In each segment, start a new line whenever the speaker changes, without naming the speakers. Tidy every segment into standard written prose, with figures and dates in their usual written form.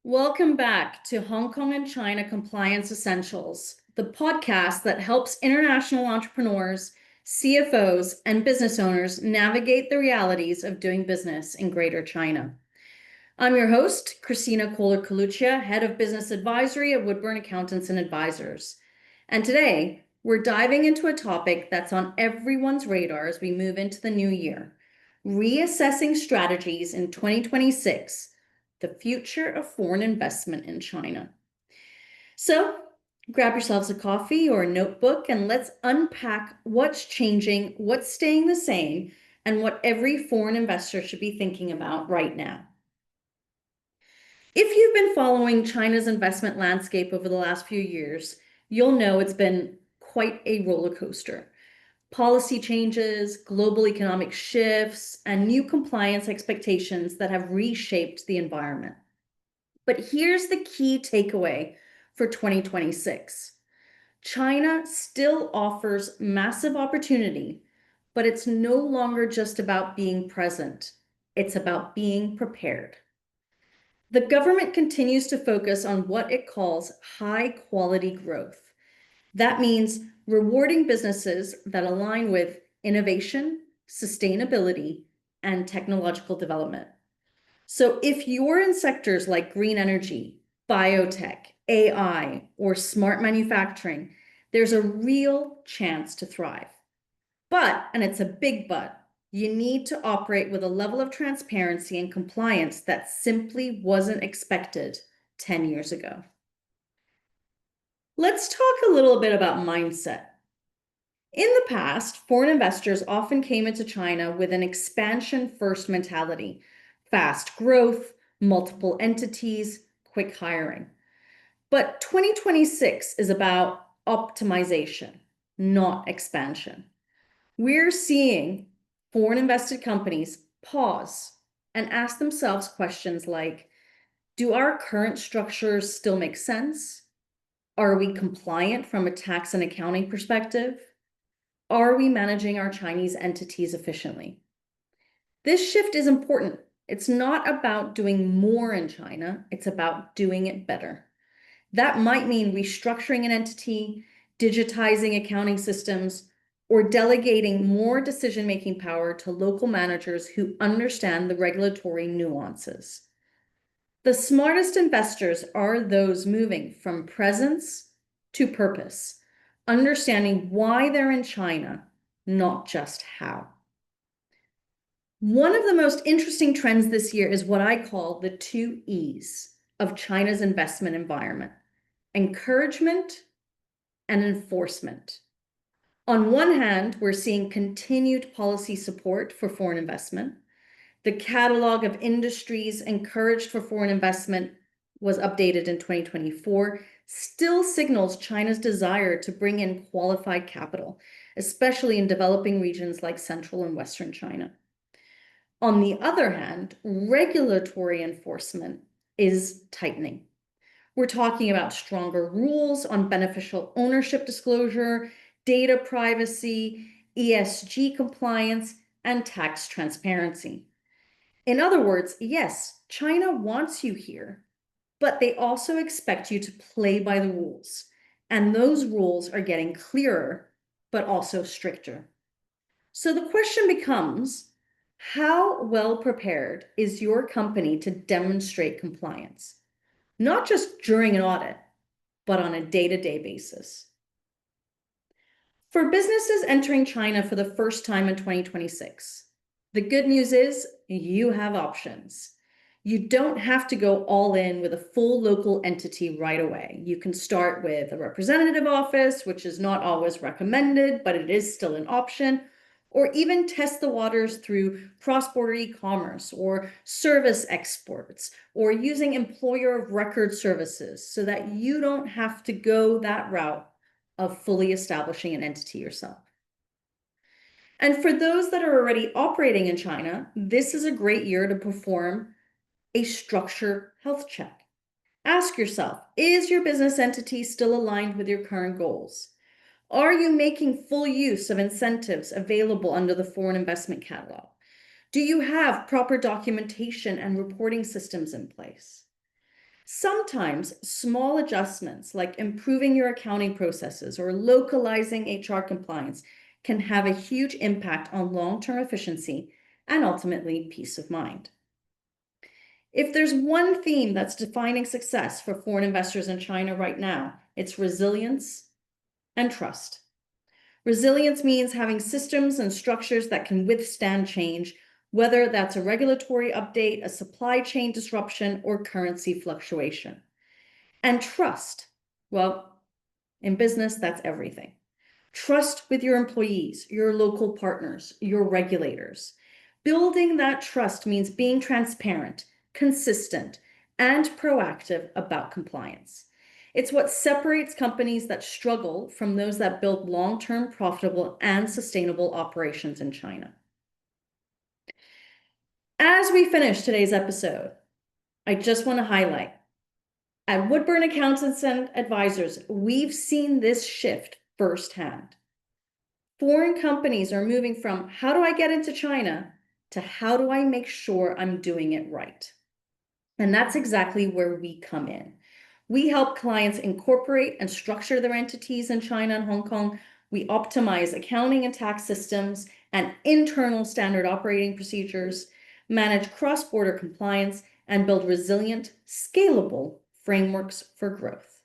Welcome back to Hong Kong and China Compliance Essentials, the podcast that helps international entrepreneurs, CFOs, and business owners navigate the realities of doing business in Greater China. I'm your host, Kristina Koehler-Coluccia, Head of Business Advisory at Woodburn Accountants and Advisors. And today, we're diving into a topic that's on everyone's radar as we move into the new year: reassessing strategies in 2026, the future of foreign investment in China. So grab yourselves a coffee or a notebook and let's unpack what's changing, what's staying the same, and what every foreign investor should be thinking about right now. If you've been following China's investment landscape over the last few years, you'll know it's been quite a roller coaster. Policy changes, global economic shifts, and new compliance expectations that have reshaped the environment. But here's the key takeaway for 2026. China still offers massive opportunity, but it's no longer just about being present. It's about being prepared. The government continues to focus on what it calls high-quality growth. That means rewarding businesses that align with innovation, sustainability, and technological development. So if you're in sectors like green energy, biotech, AI, or smart manufacturing, there's a real chance to thrive. But, and it's a big but, you need to operate with a level of transparency and compliance that simply wasn't expected 10 years ago. Let's talk a little bit about mindset. In the past, foreign investors often came into China with an expansion-first mentality: fast growth, multiple entities, quick hiring. But 2026 is about optimization, not expansion. We're seeing foreign invested companies pause and ask themselves questions like, do our current structures still make sense? Are we compliant from a tax and accounting perspective? Are we managing our Chinese entities efficiently? This shift is important. It's not about doing more in China, it's about doing it better. That might mean restructuring an entity, digitizing accounting systems, or delegating more decision-making power to local managers who understand the regulatory nuances. The smartest investors are those moving from presence to purpose, understanding why they're in China, not just how. One of the most interesting trends this year is what I call the 2 E's of China's investment environment: encouragement and enforcement. On one hand, we're seeing continued policy support for foreign investment. The catalog of industries encouraged for foreign investment was updated in 2024, still signals China's desire to bring in qualified capital, especially in developing regions like Central and Western China. On the other hand, regulatory enforcement is tightening. We're talking about stronger rules on beneficial ownership disclosure, data privacy, ESG compliance, and tax transparency. In other words, yes, China wants you here, but they also expect you to play by the rules. And those rules are getting clearer, but also stricter. So the question becomes, how well prepared is your company to demonstrate compliance? Not just during an audit, but on a day-to-day basis. For businesses entering China for the first time in 2026, the good news is you have options. You don't have to go all in with a full local entity right away. You can start with a representative office, which is not always recommended, but it is still an option, or even test the waters through cross-border e-commerce or service exports, or using employer of record services so that you don't have to go that route of fully establishing an entity yourself. And for those that are already operating in China, this is a great year to perform a structure health check. Ask yourself, is your business entity still aligned with your current goals? Are you making full use of incentives available under the foreign investment catalog? Do you have proper documentation and reporting systems in place? Sometimes small adjustments like improving your accounting processes or localizing HR compliance can have a huge impact on long-term efficiency and ultimately peace of mind. If there's one theme that's defining success for foreign investors in China right now, it's resilience and trust. Resilience means having systems and structures that can withstand change, whether that's a regulatory update, a supply chain disruption, or currency fluctuation. And trust, well, in business, that's everything. Trust with your employees, your local partners, your regulators. Building that trust means being transparent, consistent, and proactive about compliance. It's what separates companies that struggle from those that build long-term, profitable, and sustainable operations in China. As we finish today's episode, I just want to highlight, at Woodburn Accountants and Advisors, we've seen this shift firsthand. Foreign companies are moving from how do I get into China to how do I make sure I'm doing it right? And that's exactly where we come in. We help clients incorporate and structure their entities in China and Hong Kong. We optimize accounting and tax systems and internal standard operating procedures, manage cross-border compliance, and build resilient, scalable frameworks for growth.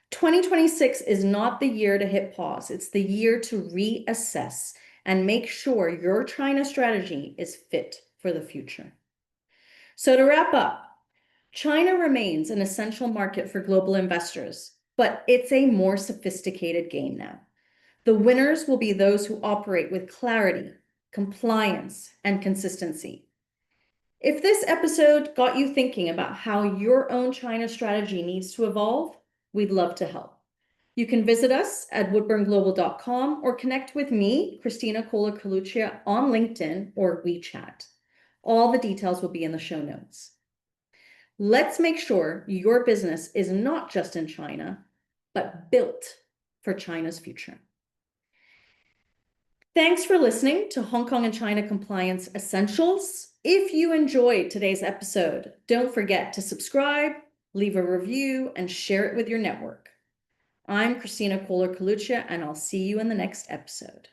2026 is not the year to hit pause. It's the year to reassess and make sure your China strategy is fit for the future. So to wrap up, China remains an essential market for global investors, but it's a more sophisticated game now. The winners will be those who operate with clarity, compliance, and consistency. If this episode got you thinking about how your own China strategy needs to evolve, we'd love to help. You can visit us at woodburnglobal.com or connect with me, Kristina Koehler-Coluccia, on LinkedIn or WeChat. All the details will be in the show notes. Let's make sure your business is not just in China, but built for China's future. Thanks for listening to Hong Kong and China Compliance Essentials. If you enjoyed today's episode, don't forget to subscribe, leave a review, and share it with your network. I'm Kristina Koehler-Coluccia, and I'll see you in the next episode.